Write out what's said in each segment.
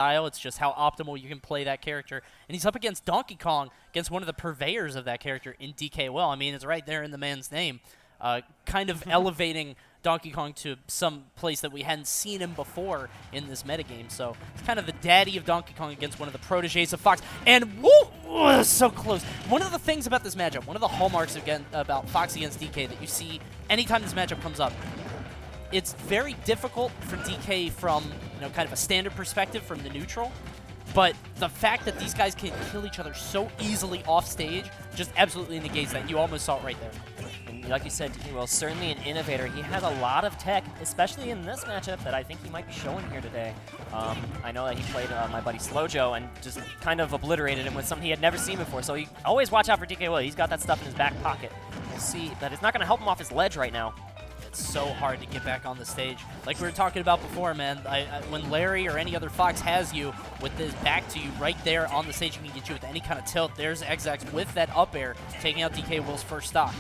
style. It's just how optimal you can play that character. And he's up against Donkey Kong, against one of the purveyors of that character in DKwill. I mean, it's right there in the man's name. Kind of elevating Donkey Kong to some place that we hadn't seen him before in this metagame. So it's kind of the daddy of Donkey Kong against one of the proteges of Fox. And woo! So close. One of the things about this matchup, one of the hallmarks again about Fox against DK that you see anytime this matchup comes up, it's very difficult for DK from, kind of a standard perspective from the neutral. But the fact that these guys can kill each other so easily off stage just absolutely negates that. You almost saw it right there. And like you said, DKwill, certainly an innovator. He has a lot of tech, especially in this matchup, that I think he might be showing here today. I know that he played my buddy Slojo and just kind of obliterated him with something he had never seen before. So always watch out for DKwill. He's got that stuff in his back pocket. We'll see that it's not going to help him off his ledge right now. It's so hard to get back on the stage. Like we were talking about before, man, when Larry or any other Fox has you with his back to you right there on the stage, he can get you with any kind of tilt. There's Xzax with that up air, taking out DKwill's first stock.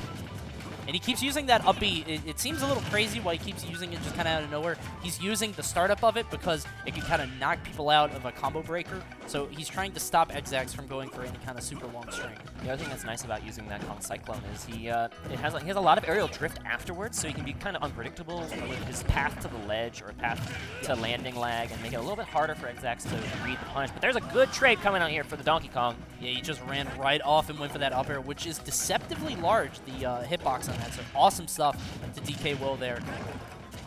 And he keeps using that up B. It seems a little crazy why he keeps using it just kind of out of nowhere. He's using the startup of it because it can kind of knock people out of a combo breaker. So he's trying to stop Xzax from going for any kind of super long string. The other thing that's nice about using that Kong Cyclone is he has a lot of aerial drift afterwards, so he can be kind of unpredictable with his path to the ledge or path to landing lag and make it a little bit harder for Xzax to read the punch. But there's a good trade coming out here for the Donkey Kong. Yeah, he just ran right off and went for that up air, which is deceptively large, the hitbox on that. So awesome stuff to DKwill there.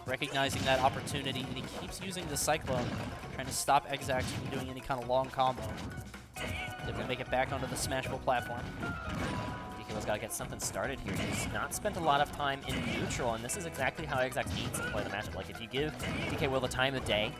Recognizing that opportunity, and he keeps using the Cyclone, trying to stop Xzax from doing any kind of long combo. They're going to make it back onto the Smashville platform. DKwill's got to get something started here. He's not spent a lot of time in neutral, and this is exactly how Xzax needs to play the matchup. Like, if you give DKwill the time of day,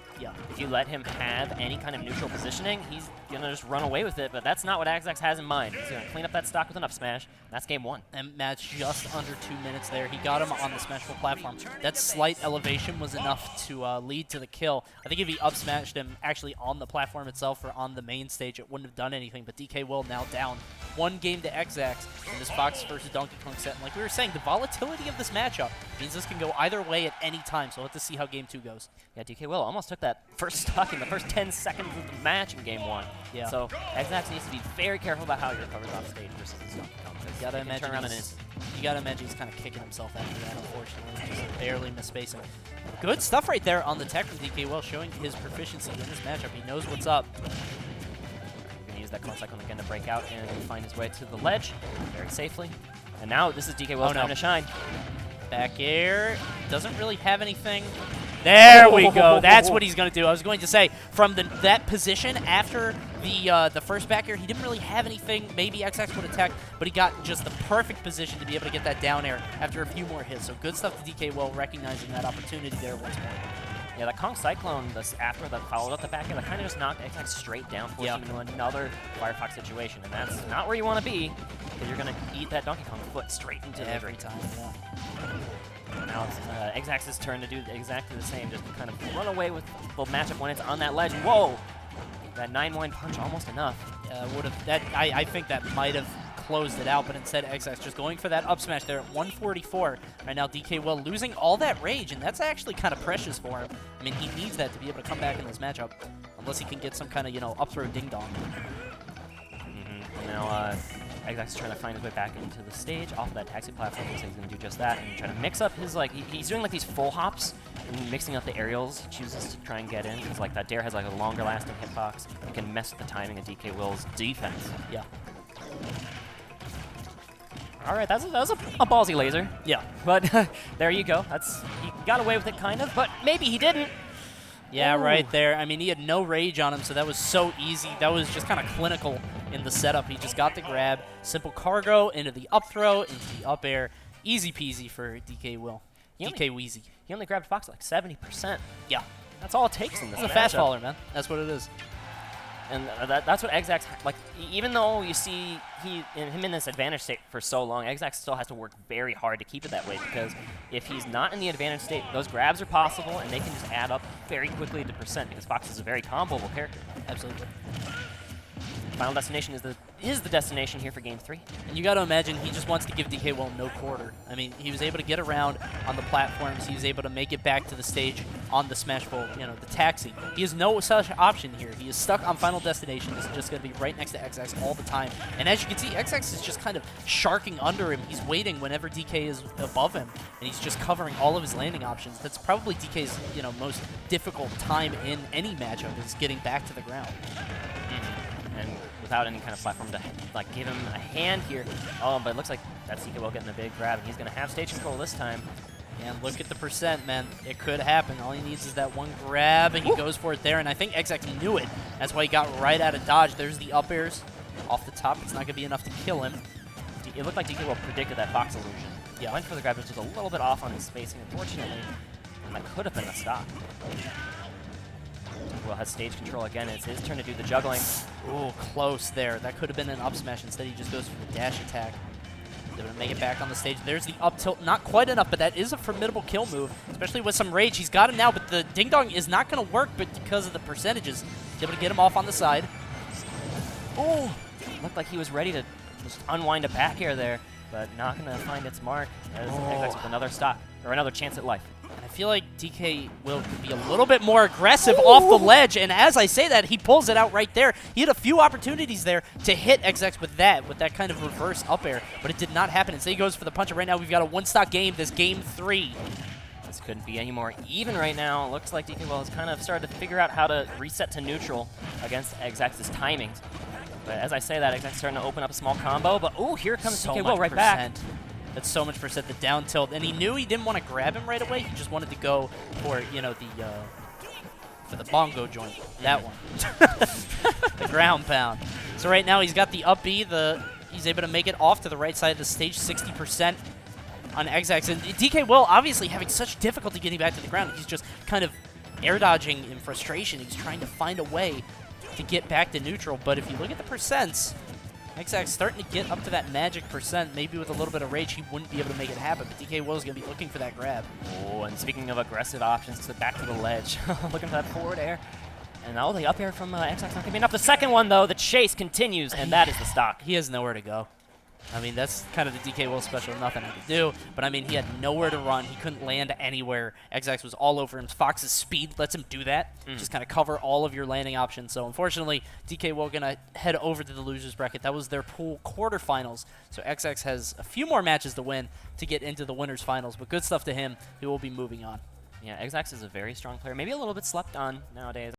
if you let him have any kind of neutral positioning, he's going to just run away with it, but that's not what Xzax has in mind. He's going to clean up that stock with an up smash. That's game one. And match just under 2 minutes there. He got him on the Smashville platform. That slight elevation was enough to lead to the kill. I think if he up smashed him actually on the platform itself or on the main stage, it wouldn't have done anything, but DKwill now down 1 game to Xzax in this Fox versus Donkey Kong set. And like we were saying, the volatility of this matchup means this can go either way at any time, so we'll have to see how game 2 goes. Yeah, DKwill almost took that first stock in the first 10 seconds of the match in game 1. Yeah. So Xzax needs to be very careful about how he recovers off stage versus his Donkey Kong. You gotta imagine he's kind of kicking himself after that, unfortunately. Just barely misspacing. Good stuff right there on the tech from DKwill, showing his proficiency in this matchup. He knows what's up. Use that Kong Cyclone again to break out and find his way to the ledge very safely. And now this is DKwill's time to shine. Back air. Doesn't really have anything. There we go. That's what he's going to do. I was going to say, from that position after the first back air, he didn't really have anything. Maybe Xzax would attack, but he got just the perfect position to be able to get that down air after a few more hits. So good stuff to DKwill, recognizing that opportunity there once more. Yeah, that Kong Cyclone, after that followed up the back air, that kind of just knocked Xzax straight down, forcing him into another Firefox situation. And that's not where you want to be, because you're going to eat that Donkey Kong foot straight into every time. Now it's Xzax's turn to do exactly the same, just kind of run away with the matchup when it's on that ledge. Whoa! That 9-1 punch, almost enough. I think that might have closed it out, but instead Xzax just going for that up smash there at 144. Right now DKwill losing all that rage, and that's actually kind of precious for him. I mean, he needs that to be able to come back in this matchup, unless he can get some kind of, up throw ding-dong. And now Xzax is trying to find his way back into the stage off of that taxi platform, so he's going to do just that, and trying to mix up his, he's doing these full hops, and mixing up the aerials. He chooses to try and get in, because that dare has a longer lasting hitbox. You can mess with the timing of DKwill's defense. Yeah. All right, that was a ballsy laser. Yeah. But there you go. He got away with it kind of, but maybe he didn't. Yeah, right there. I mean, he had no rage on him, so that was so easy. That was just kind of clinical in the setup. He just got the grab, simple cargo into the up throw, into the up air. Easy peasy for DKwill. DKweezy. He only grabbed Fox 70%. Yeah. That's all it takes in this matchup. He's a fast faller, man. That's what it is. And that's what Xzax, even though you see him in this advantage state for so long, Xzax still has to work very hard to keep it that way, because if he's not in the advantage state, those grabs are possible, and they can just add up very quickly to percent, because Fox is a very comboable character. Absolutely. Final Destination is the destination here for Game 3. And you got to imagine he just wants to give DKwill no quarter. I mean, he was able to get around on the platforms. He was able to make it back to the stage on the Smashville, you know, the taxi. He has no such option here. He is stuck on Final Destination. He's just going to be right next to Xzax all the time. And as you can see, Xzax is just kind of sharking under him. He's waiting whenever DK is above him, and he's just covering all of his landing options. That's probably DK's, you know, most difficult time in any matchup is getting back to the ground. And without any kind of platform to like give him a hand here. Oh, but it looks like that's DKwill getting a big grab, and he's going to have stage control this time. And look at the percent, man. It could happen. All he needs is that one grab, and he goes for it there. And I think Xzax knew it. That's why he got right out of dodge. There's the up airs off the top. It's not going to be enough to kill him. It looked like DKwill predicted that box illusion. Yeah. Went for the grab, which was a little bit off on his spacing, unfortunately. And that could have been a stop. DKwill has stage control again. It's his turn to do the juggling. Ooh, close there. That could have been an up smash. Instead, he just goes for the dash attack. They're going to make it back on the stage. There's the up tilt. Not quite enough, but that is a formidable kill move, especially with some rage. He's got him now, but the ding dong is not going to work but because of the percentages. He's able to get him off on the side. Ooh! Looked like he was ready to just unwind a back air there, but not going to find its mark as Xzax with another stop, or another chance at life. And I feel like DKwill could be a little bit more aggressive off the ledge, and as I say that, he pulls it out right there. He had a few opportunities there to hit Xzax with that kind of reverse up air, but it did not happen. Instead, he goes for the punch. Right now, we've got a one-stock game, this Game 3. This couldn't be any more even right now. Looks like DKwill has kind of started to figure out how to reset to neutral against Xzax's timings. But as I say that, Xzax starting to open up a small combo, but ooh, here comes DKwill right back. That's so much percent, the down tilt, and he knew he didn't want to grab him right away. He just wanted to go for, you know, for the bongo joint, that one, the ground pound. So right now he's got the up B. He's able to make it off to the right side of the stage, 60% on Xzax, and DKwill obviously having such difficulty getting back to the ground. He's just kind of air dodging in frustration. He's trying to find a way to get back to neutral, but if you look at the percents, Xzax starting to get up to that magic percent. Maybe with a little bit of rage, he wouldn't be able to make it happen, but DKwill is going to be looking for that grab. Oh, and speaking of aggressive options, back to the ledge. Looking for that forward air. And oh, the up air from Xzax not going to be enough. The second one, though, the chase continues, and that is the stock. He has nowhere to go. I mean, that's kind of the DKwill special. Nothing I could do. But, I mean, he had nowhere to run. He couldn't land anywhere. Xzax was all over him. Fox's speed lets him do that. Just kind of cover all of your landing options. So, unfortunately, DKwill going to head over to the loser's bracket. That was their pool quarterfinals. So, Xzax has a few more matches to win to get into the winners finals. But good stuff to him. He will be moving on. Yeah, Xzax is a very strong player. Maybe a little bit slept on nowadays.